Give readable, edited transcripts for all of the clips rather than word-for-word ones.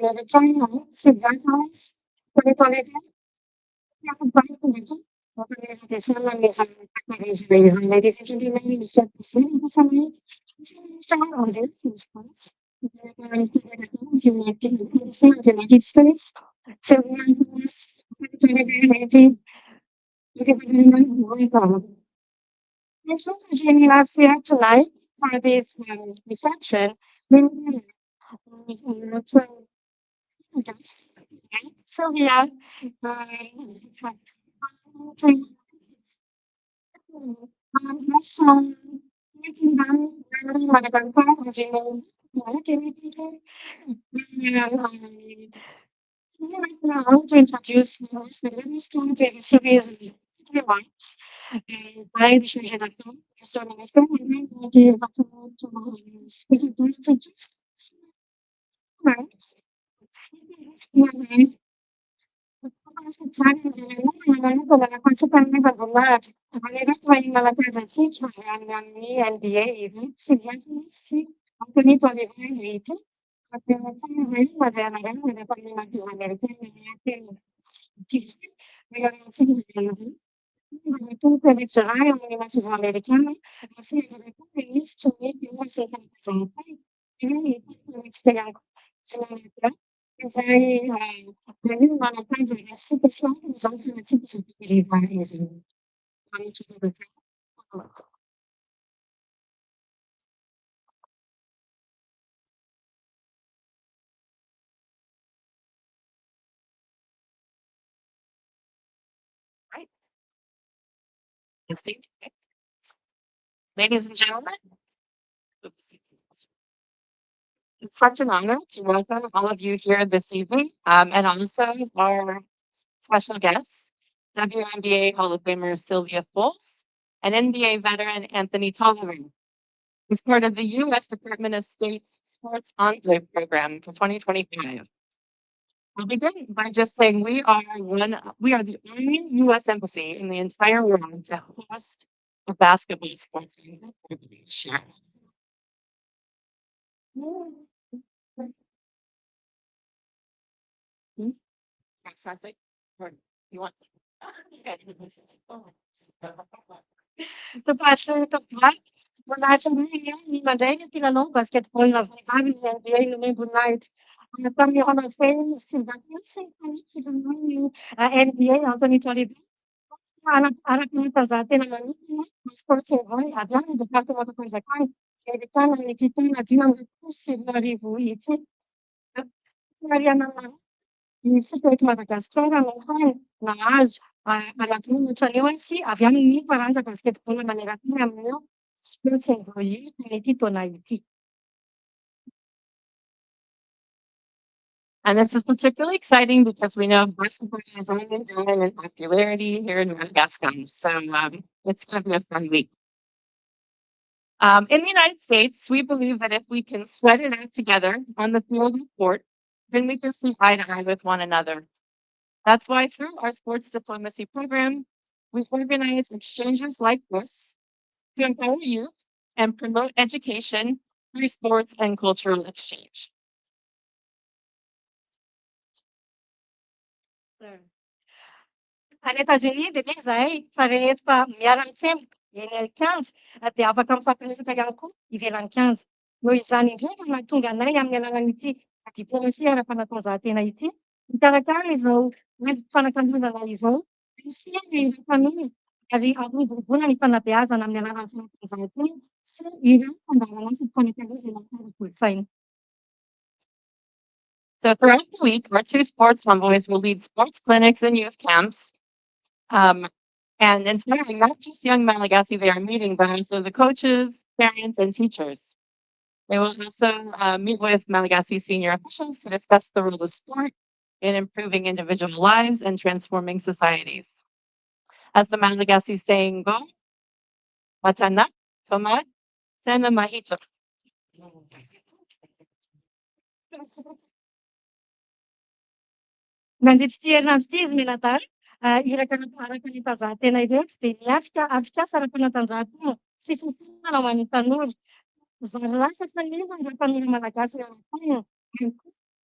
amerikana, Sylvia Fowles, Anthony Tolliver, Mivantana izao izao ladies and gentlemen, Mr. President of the Senate, Mr. on this instance, the United States, Sylvia Fowles, Anthony Tolliver, thank you for joining us here tonight for this reception. To Sylvia, also making them very magaganda, as you know, right now to introduce us, but let me start with a series of remarks by the Shajadakan, Mr. Minister, and then we'll give the floor to speaker to introduce remarks. Malagasy amin'ny NBA event sy viansy Anthony Tolliver ity. Izay madehanareo amin'ny amerikana televizoray amin'ny masoivoho amerikana sy misy tsy mety sy izay manino manakaja asika sy izao fanatsika sy fikiriva izay Right. Ladies and gentlemen, oops. It's such an honor to welcome all of you here this evening, and also our special guests, WNBA Hall of Famer Sylvia Fowles and NBA veteran Anthony Tolliver, who's part of the U.S. Department of State's Sports Envoy program for 2025. I'll begin by just saying we are the only U.S. embassy in the entire world to host a basketball sports program. Fantastic. You want? Tepat voninahitra ny mandray ny mpilalao basketball vehivavy ny NBA nomem-boninahitra. Tamin'ny Hall of Fame Sylvia Fowles ny NBA Anthony Tolliver. Araka ny tanjahantena manokana Sports Envoy avy any departement fanjakana ahitana ny kitana 5 ity. Mariana isika eto Madagasikara no nahazo anatonatra an'io sy avy amin'ny faranja basketball maneran-tany amin'io Sports Envoy ity taona ity. And this is particularly exciting because we know basketball has only been growing in popularity here in Madagascar. So it's going to be a fun week. In the United States, we believe that if we can sweat it out together on the field and court, then we can see eye to eye with one another. That's why through our sports diplomacy program, we organize exchanges like this to empower youth and promote education through sports and cultural exchange. Any États-Unis dia izahay fa rehefa miara-mitsemboka eny an-kianja dia afaka mifampiresaka ihany koa ivelan'ny kianja. Noho izany indrindra mahatonga anay amin'ny alalan'ity diplomasia ara-panatanjahantena ity mikarakara izao fanakalozana izao misy ny tanora ary ahombobona ny fanabeazana amin'ny alalan'ny fanatanjahantena sy ireo fandaharanasa fanakalozana ara-kolontsaina. So throughout the week, our 2 sports envoys will lead sports clinics and youth camps, and inspiring not just young Malagasy they are meeting, but also the coaches, parents, and teachers. They will also meet with Malagasy senior officials to discuss the role of sport in improving individual lives and transforming societies. As the Malagasy saying goes, Matana, Tomad, Sana Mahito. Nandritry ty herinandro ty izy menatary araka ny tanjahantena ireto dia afikasa ara-panatanjahantena sy fotona ho an'ny tanora. Zary lasa kanefa ireo tanora malagasy eo amin'ny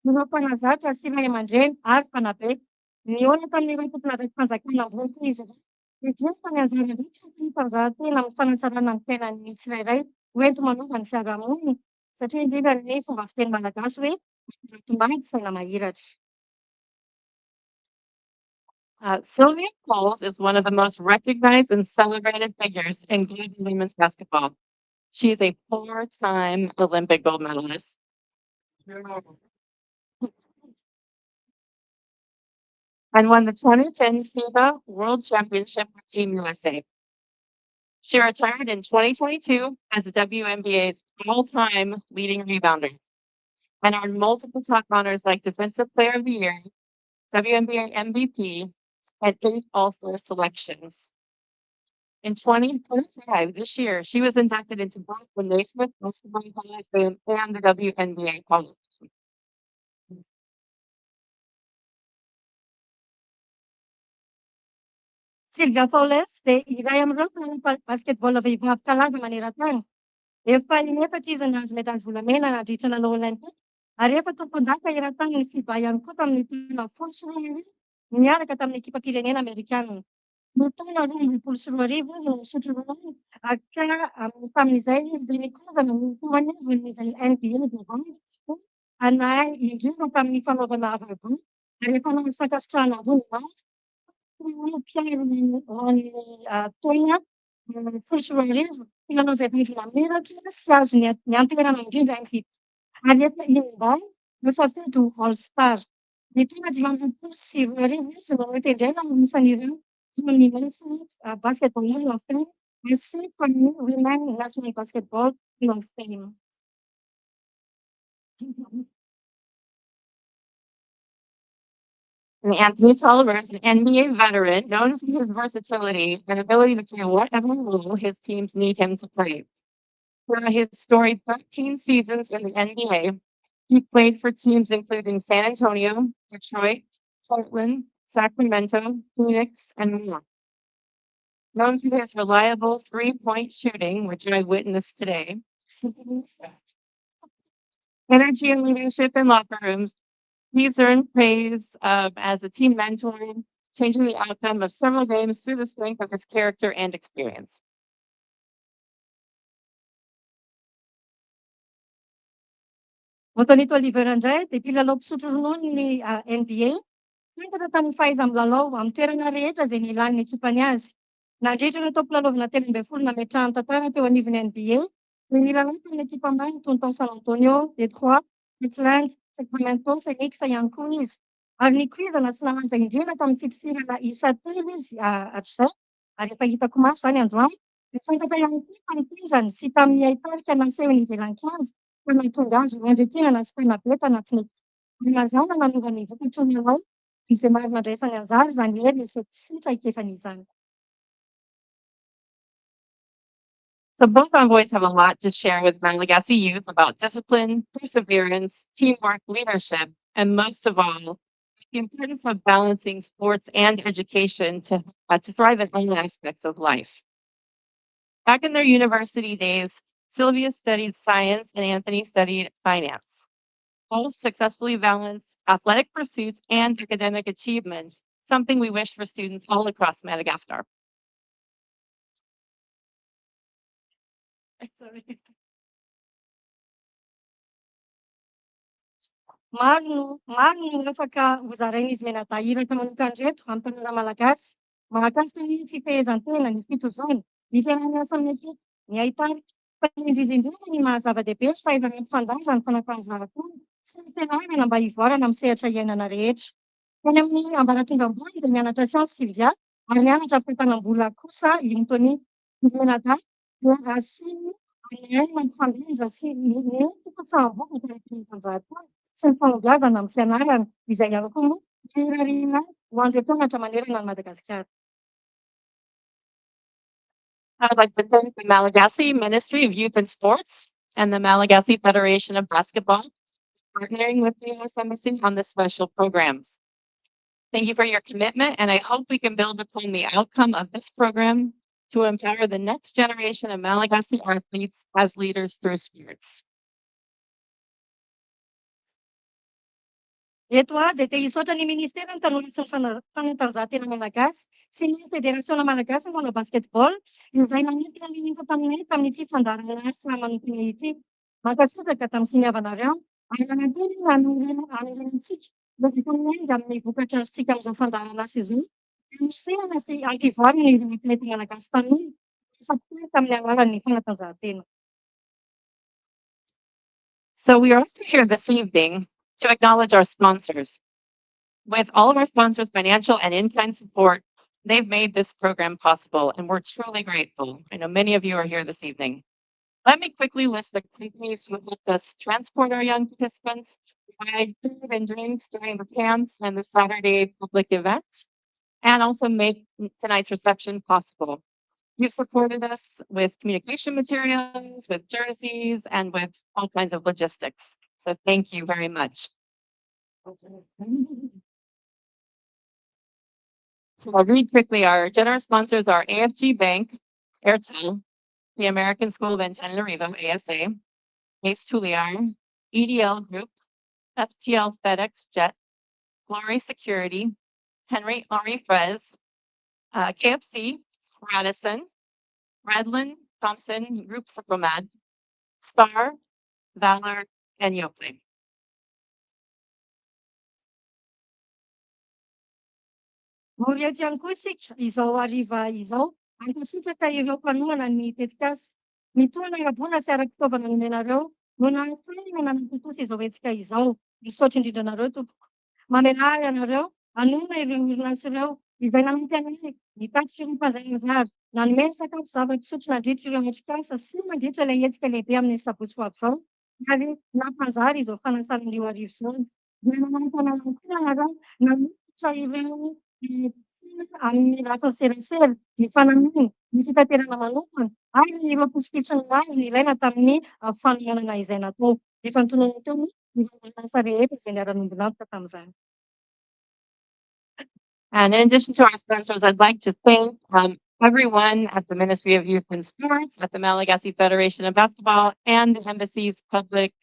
Ireo mpanazatra sy ray aman-dreny ary mpanabe. Nihaona tamin'ireo tompon'araikim-panjakana ambony koa izy ireo. Indrindra fa ny anjara loatra ny mpanjahantena amin'ny fanatsarana ny fiainan'ny tsirairay, hoento manova ny fiarahamonina, satria indrindra ny fomba fiteny malagasy hoe "tomady saina mahiratra". Sylvia Fowles is one of the most recognized and celebrated figures in global women's basketball. She is a four-time Olympic gold medalist and won the 2010 FIBA World Championship with Team USA. She retired in 2022 as the WNBA's all-time leading rebounder and earned multiple top honors like Defensive Player of the Year, WNBA MVP, and 8 All-Star selections. In 2025, this year, she was inducted into both the Naismith Basketball Hall of Fame and the WNBA Hall of Fame. Sylvia Fowles dia iray amin'ireo mpanao basketball vehivavy kalaza maneran-tany. Efa inefatra izy nahazo medaly volamena nandritra lalao olimpika ary efa tompon-daka eran-tany ny FIBA ihany koa tamin'ny taona folo sy roa arivo niaraka tamin'ny ekipa-pirenena amerikana. Ny taona roa amby roapolo sy roa arivo izy no nisotro ronono tamin'izay izy dia nikazana ny toman'ivon'ny NBA vehivavy anahy indrindra tamin'ny fanaovana avaboa ary efa nahazo fankasitrahana ambony maro mpiaro taona folo sy roa arivo mpilalao vehivavy nameratra sy azo nianterana indrindra MVP. Ary efa indray nisafidy ho All Star. Ny taona dimy amby roapolo sy roa arivo izy no notendraina anisan'ireo tamin'ny Naismith Basketball Hall of Fame sy tamin'ny Women National Basketball Hall of Fame. And Anthony Tolliver is an NBA veteran known for his versatility and ability to play whatever role his teams need him to play. Throughout his storied 13 seasons in the NBA, he played for teams including San Antonio, Detroit, Portland, Sacramento, Phoenix, and more. Known for his reliable three-point shooting, which I witnessed today, energy and leadership in locker rooms, he's earned praise as a team mentor, changing the outcome of several games through the strength of his character and experience. Anthony Tolliver indray dia mpilalao mpisotro ronono ny NBA. Tentana tamin'ny fahaiza-milalao amin'ny toerana rehetra izay nilanin'ny ekipany azy. Nandritra ny tao mpilalao telo ambin'ny folo nametrahany tantara teo anivon'ny NBA. Dia nilalao tamin'ny ekipa maro toy ny San Antonio, Detroit, Portland, Sacramento, Phoenix ihany koa izy. Ary nikirizana sy nalaza indrindra tamin'ny fitifirana isa telo izy hatr'izay. Ary efa hitako maso izany androany. Nifankata ihany koa tamin'ny pinjany sy tamin'ny aitarika nasehony ivelan-kiazy fa nahatonga azy ho endrekenana sy mpanabe tanatin'ny mazana nanova ny vokatra ny lalao izay maro nandraisany anjara izany hery ny sitra ikefany izany. So both envoys have a lot to share with Malagasy youth about discipline, perseverance, teamwork, leadership, and most of all, the importance of balancing sports and education to thrive in all aspects of life. Back in their university days, Sylvia studied science and Anthony studied finance. Both successfully balanced athletic pursuits and academic achievements, something we wish for students all across Madagascar. Maro no afaka hozarain'izy menadahiraka manokandreto amin'ny tanora malagasy. Mahakasika ny fifehezan-tena, ny fitoviana, ny fiarahamiasa amin'ny ekipa, ny aitarika. Fa indrindra ny mahazava-dehibe sy fahaizana mifandanja ny fanatanjahantena sy ny fianarana mba hivoarana amin'ny sehatra iainana rehetra. Teny amin'ny ambaratonga ambony dia mianatra siansy Sylvia ary mianatra fitanam-bola kosa Anthony. Izy menadahy dia asiny amin'ny mampifandanja sy ny fitsaha-bola tarafiny fanatanjahantena sy ny fanabeazana amin'ny fianarana izay ihany koa moa hirariana ho andro mpianatra manerana ny Madagasikara. I would like to thank the Malagasy Ministry of Youth and Sports and the Malagasy Federation of Basketball for partnering with the U.S. Embassy on this special program. Thank you for your commitment, and I hope we can build upon the outcome of this program to empower the next generation of Malagasy athletes as leaders through sports. Eto dia te hisaotra ny ministera ny tanora sy ny fanatanjahantena malagasy sy ny federasiona malagasy manao basketball izay nanipy amin'isa tamin'ity fandaharanasa manokana ity. Mankasitraka tamin'ny finiavanareo ary mananteny anorentsika lasa tamin'ny amin'ny vokatra sika amin'izao fandaharanasa izao anosehana sy ankivoarina ny atlety malagasy tanora sapoy tamin'ny alalan'ny fanatanjahantena. So we are also here this evening to acknowledge our sponsors. With all of our sponsors' financial and in-kind support, they've made this program possible, and we're truly grateful. I know many of you are here this evening. Let me quickly list the companies who helped us transport our young participants, provide food and drinks during the camps and the Saturday public event, and also make tonight's reception possible. You've supported us with communication materials, with jerseys, and with all kinds of logistics. So thank you very much. So I'll read quickly. Our generous sponsors are AFG Bank, Airtel, the American School of Antananarivo, ASA, Ace Tuliar, EDL Group, FTL FedEx Jet, Glory Security, Henry Frez, KFC, Radisson, Redland, Thompson, Group Supromad, Star, Valor, and Yoplait. Moriaky ihany koa isika izao hariva izao ankasitraka ireo mpanohana ny tetikasy. Mitohana araboana sy ara-fitaovana nomenareo no nahafahana nanampitosa izao hetsika izao. Misaotra indrindra anareo tompoko. Mamelary anareo anona ireo orinasa ireo izay nanampy anay nitatitra ireo mpanday anjara nanome sakafo zava-pisotro nandritra ireo metrikasa sy mandritra ilay hetsika lehibe amin'ny sabotsy ho avy izao ary nampanjary izao fanasan'io arivo izao. Dia nanampy anay koa anareo namitra ireo amin'ny lafiny serasera ny fanaminy ny fitaterana manokana ary ireo posikitsony maro ny ilaina tamin'ny fanohanana izay natao. Efa nitonona teo ny asa rehetra izay niara-nombonantoka tamin'izany. And in addition to our sponsors, I'd like to thank everyone at the Ministry of Youth and Sports, at the Malagasy Federation of Basketball, and the Embassy's Public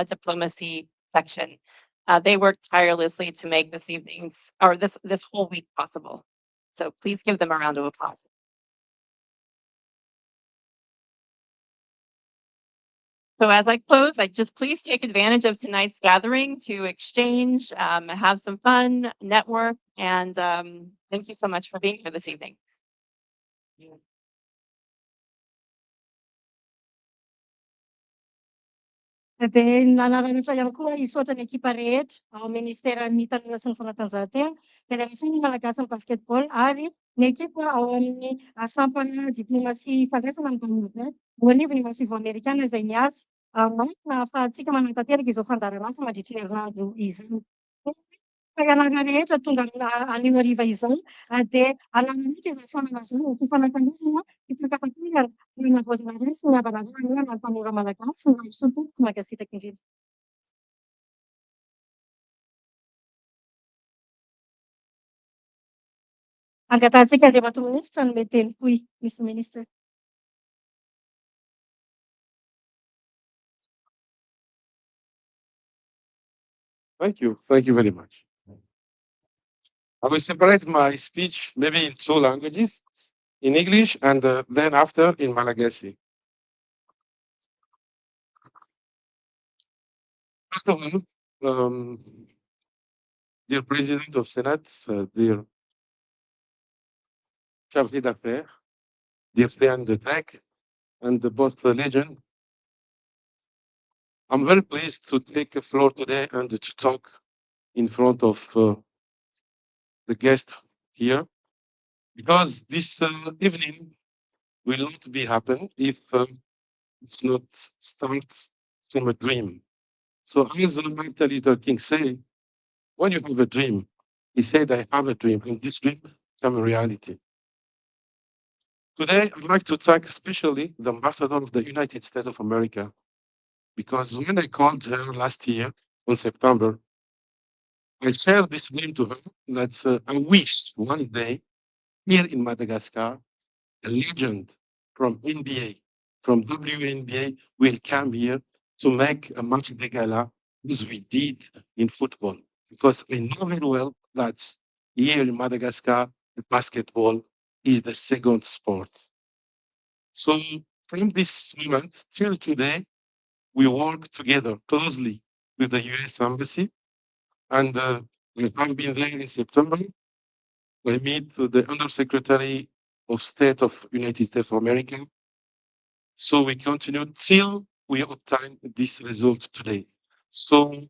Diplomacy section. They worked tirelessly to make this evening's or this whole week possible. So please give them a round of applause. So as I close, I just please take advantage of tonight's gathering to exchange, have some fun, network, and thank you so much for being here this evening. Dia nanaranaitra ihany koa hisaotra ny ekipa rehetra ao ministeran'ny tanora sy ny fanatanjahantena, federasion'ny malagasy ny basketball ary ny ekipa ao amin'ny sampana diplomasia fandraisana amin'ny tanora no anivy ny masoivoho amerikana izay miasa manana ahafahantsika manantanteraka izao fandaharanasa mandritra ny herinandro izao. Ianarana rehetra tonga anio hariva izao dia ananan'ity izay fanana izao fifanankanesana fifankataterana nanavoazana sy navanavana ny tanora malagasy no misotoky mankasitraka indrindra. Angatahantsika Andriamato Minisitra no mety tenipoy, Mr. Minister. Thank you. Thank you very much. I will separate my speech maybe in two languages, in English and then after in Malagasy. First of all, dear President of Senate, dear Chargé d'Affaires, dear friend de Trek, and the boss legend, I'm very pleased to take the floor today and to talk in front of the guest here, because this evening will not be happen if it's not start from a dream. So as Martin Luther King say, when you have a dream, he said, I have a dream, and this dream become a reality. Today, I'd like to thank especially the ambassador of the United States of America, because when I called her last year in September, I shared this dream to her that I wish one day here in Madagascar, a legend from NBA, from WNBA will come here to make a match de gala as we did in football. because I know very well that here in Madagascar, the basketball is the second sport. So from this moment till today, we work together closely with the US Embassy, and we have been there in September. I meet the Undersecretary of State of United States of America. So we continue till we obtain this result today. So,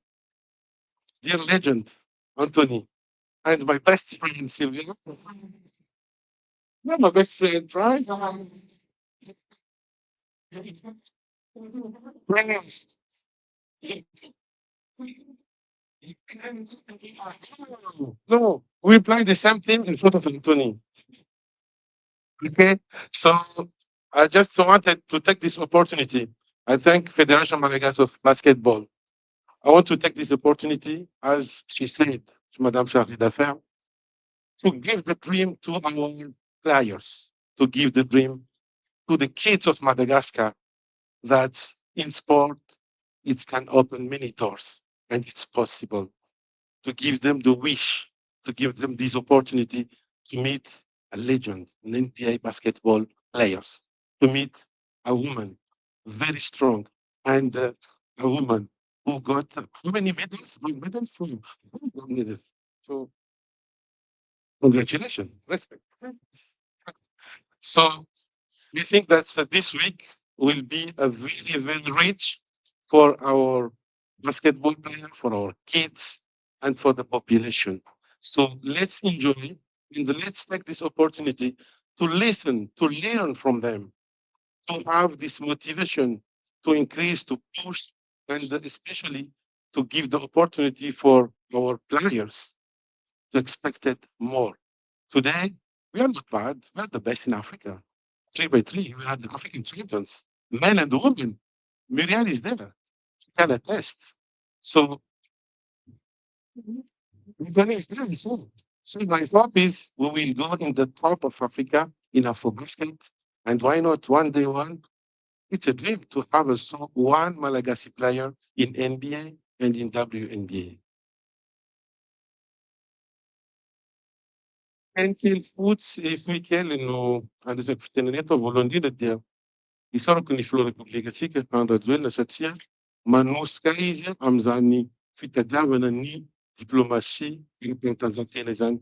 dear legend, Anthony, and my best friend, Sylvia. You're my best friend, right? Friends. No, we play the same team in front of Anthony. Okay, so I just wanted to take this opportunity. I thank Federation Malagasy of Basketball. I want to take this opportunity, as she said, to Madame Chargée d'Affaires, to give the dream to our players, to give the dream to the kids of Madagascar that in sport it can open many doors and it's possible to give them the wish, to give them this opportunity to meet a legend, an NBA basketball players, to meet a woman very strong and a woman who got how many medals? Gold medals from gold medals. So congratulations, respect. So we think that this week will be a very, very rich for our basketball players, for our kids, and for the population. So let's enjoy and let's take this opportunity to listen, to learn from them, to have this motivation to increase, to push, and especially to give the opportunity for our players to expect it more. Today, we are not bad. We are the best in Africa. 3 by 3, we are the African champions, men and women. Miriam is there. She can attest. So, Uganda is there. So my hope is we will go in the top of Africa in Afrobasket. And why not one day one? It's a dream to have also one Malagasy player in NBA and in WNBA. Anche fotsy e foikely no andraisako fitenenena atao voalohany indrindra dia isarako ny filoha repoblikatsika Androajoelina satria manosika izy amin'izany fitadiavana ny diplomasia ara-panatanjahantena izany,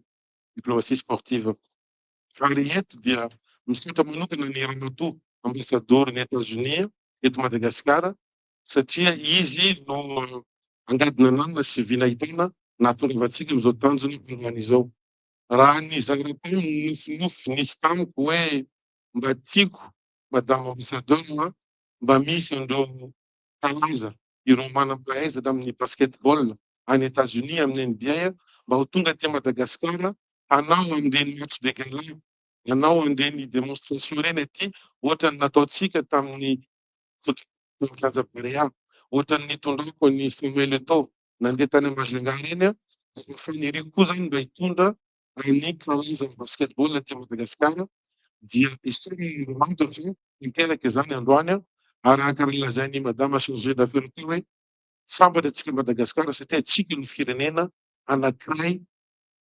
diplomasia sportive. Ary eto dia misaotra manokana ny ramatoa ambasadôry États-Unis eto Madagasikara satria izy no angadina namana sy vinahitana nahatongavantsika amin'izao tanjona an'izao. Raha ny zava-tany nofinofy nisy tamiko hoe mba tiako madamo ambassadeur mba misy andreo talaza ireo manam-pahaizana amin'ny basketball any États-Unis amin'ny NBA mba ho tonga aty Madagasikara hanao an'ireny match de gala, hanao an'ireny démonstration reny aty ohatra ny nataontsika tamin'ny foot-kianja Barea, ohatra ny tondrako any Samuel Eto'o nandeha tany Majunga reny a, faniriako koa zany mba hitondra any karazana basketball aty Madagasikara dia isany romanto fa miteraka izany androany a araka ny lazainy madama chargée d'affaires teo hoe sambatra antsika Madagasikara satria tsika ny firenena anankiray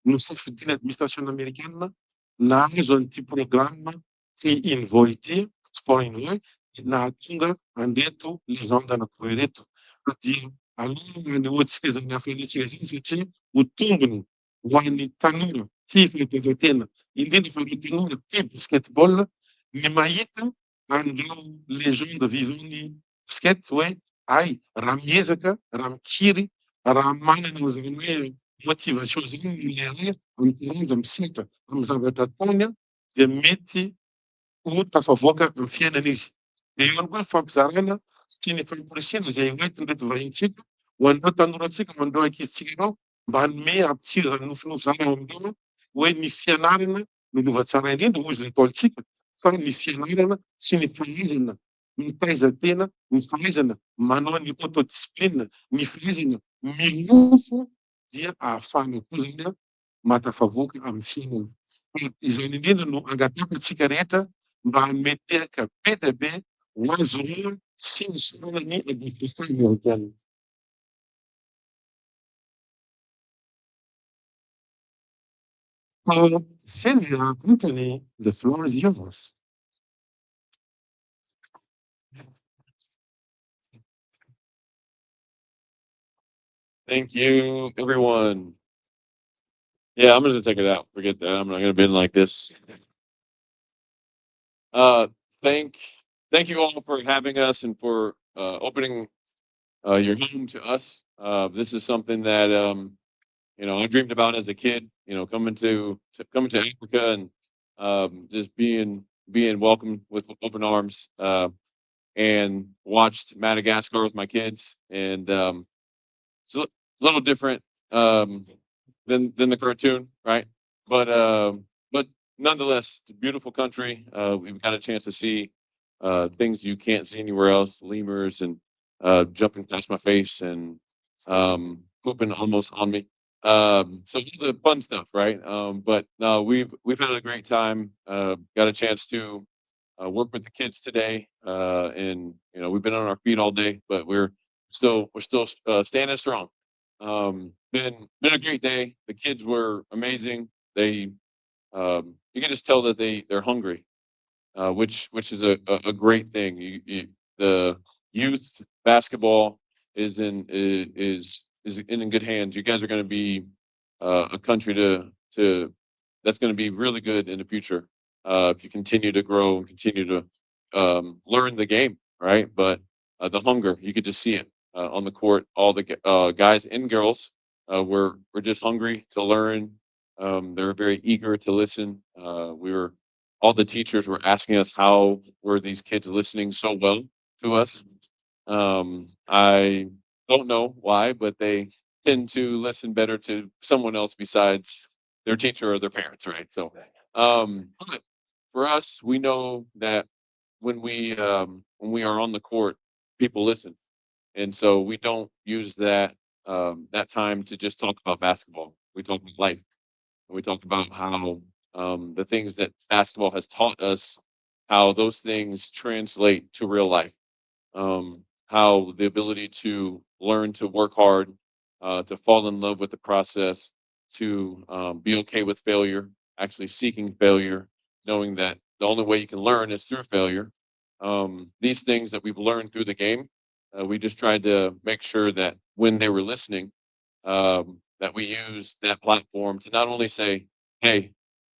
no safidiana administration amerikana nahazo an'ity programme ty Envoy ity, Sport Envoy, nahatonga anreto légende anankiroa ireto. Dia aloha ny ohatsika zany hafanitsika zany satria ho tombony ho an'ny tanora tia fanatanjahantena, indrindra fa ireo tanora tia basketball, ny mahita an'ireo légende vivant-ny basket hoe ay, raha miezaka, raha mikiry, raha manana zany hoe motivation zany ny lehilahy mitaranja misehatra amin'ny zavatra ataony a, dia mety ho tafavoaka amin'ny fiainana izy. Dia eo ihany koa ny fampizarana sy ny famporisihana izay hoentin'ireto vahintsika ho an'ireo tanorantsika, ho an'ireo ankizitsika ireo mba hanome ampitsiry zany nofinofy zany ao amindreo hoe ny fianarana no lova tsara indrindra hoy izy ny Ntaoltsika, fa ny fianarana sy ny fahaizana mitaiza-tena, ny fahaizana manao ny autodiscipline, ny fahaizana milofo dia ahafahana koa zany a matafavoaka amin'ny fiainana. Izany indrindra no angataka antsika rehetra mba hametehaka be dia be ho azo roa sy ny sorana ny administration américaine. So, Sylvia, Anthony, the floor is yours. Thank you, everyone. Yeah, I'm gonna take it out. Forget that. I'm not gonna bend like this. Uh, thank, thank you all for having us and for opening your home to us. This is something that I dreamed about as a kid. Coming to Africa and just being welcomed with open arms. And watched Madagascar with my kids, and it's a little different um, than the cartoon, right? But nonetheless, it's a beautiful country. We've got a chance to see things you can't see anywhere else: lemurs and jumping past my face and pooping almost on me. So all the fun stuff, right? But no, we've had a great time. Got a chance to work with the kids today, and we've been on our feet all day, but we're still standing strong. Been a great day. The kids were amazing. They you can just tell that they're hungry, which is a great thing. The youth basketball is in good hands. You guys are going to be a country to that's going to be really good in the future if you continue to grow and continue to learn the game, right? But the hunger, you could just see it on the court. All the guys and girls were just hungry to learn. They were very eager to listen. All the teachers were asking us how were these kids listening so well to us. I don't know why, but they tend to listen better to someone else besides their teacher or their parents, right? So, but for us, we know that when we are on the court, people listen, and so we don't use that time to just talk about basketball. We talk about life. We talk about how the things that basketball has taught us, how those things translate to real life. How the ability to learn to work hard, to fall in love with the process, to be okay with failure, actually seeking failure, knowing that the only way you can learn is through failure. These things that we've learned through the game, we just tried to make sure that when they were listening, that we use that platform to not only say, "Hey,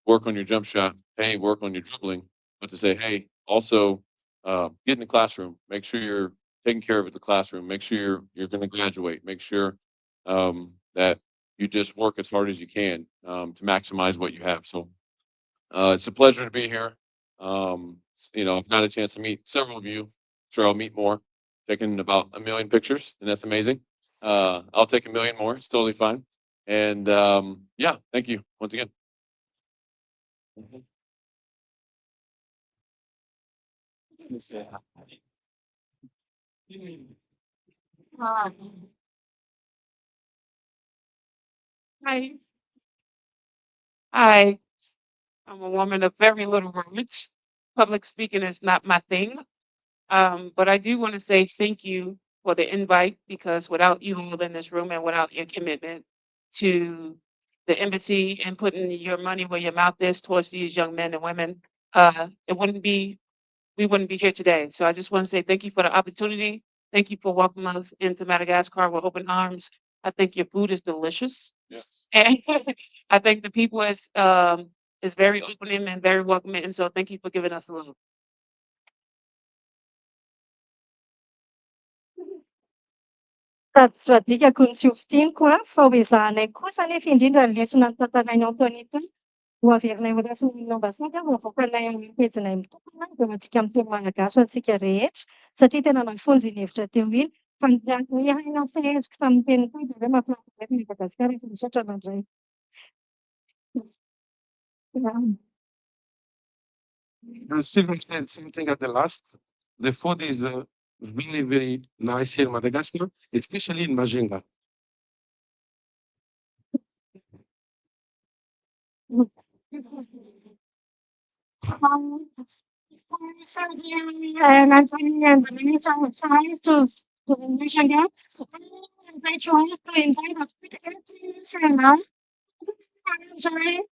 work on your jump shot. Hey, work on your dribbling," but to say, "Hey, also get in the classroom. Make sure you're taking care of the classroom. Make sure you're going to graduate. Make sure that you just work as hard as you can to maximize what you have." So it's a pleasure to be here. I've got a chance to meet several of you. Sure, I'll meet more. Taking about a million pictures, and that's amazing. I'll take a million more. It's totally fine. And yeah, thank you once again. Mhm. Hi. Hi. Hi. I'm a woman of very little words. Public speaking is not my thing. But I do want to say thank you for the invite because without you all in this room and without your commitment to the embassy and putting your money where your mouth is towards these young men and women, we wouldn't be here today. So I just want to say thank you for the opportunity. Thank you for welcoming us into Madagascar with open arms. I think your food is delicious. Yes. And I think the people is very opening and very welcoming. And so thank you for giving us a love. Tsy adikako ny tsy hovidianiko fa ho ezahanay kosa nefa indrindra ny lesona notantarainy Anthony tany ho averinay ho rasin'ny ambasady ho avoakanay amin'ny pejinay mitokana dia madika amin'ny teny malagasy ho antsika rehetra satria tena nafonjy ny hevitra teo iny fa ny haina feheziko tamin'ny teny koa dia hoe mahafinaritra ny Madagasikara efa misaotra mandray. Sylvia said something at the last. The food is very, very nice here in Madagascar, especially in Majinga. And Anthony and Vanessa were trying to mention that. They tried to invite a quick entry for now. Enjoy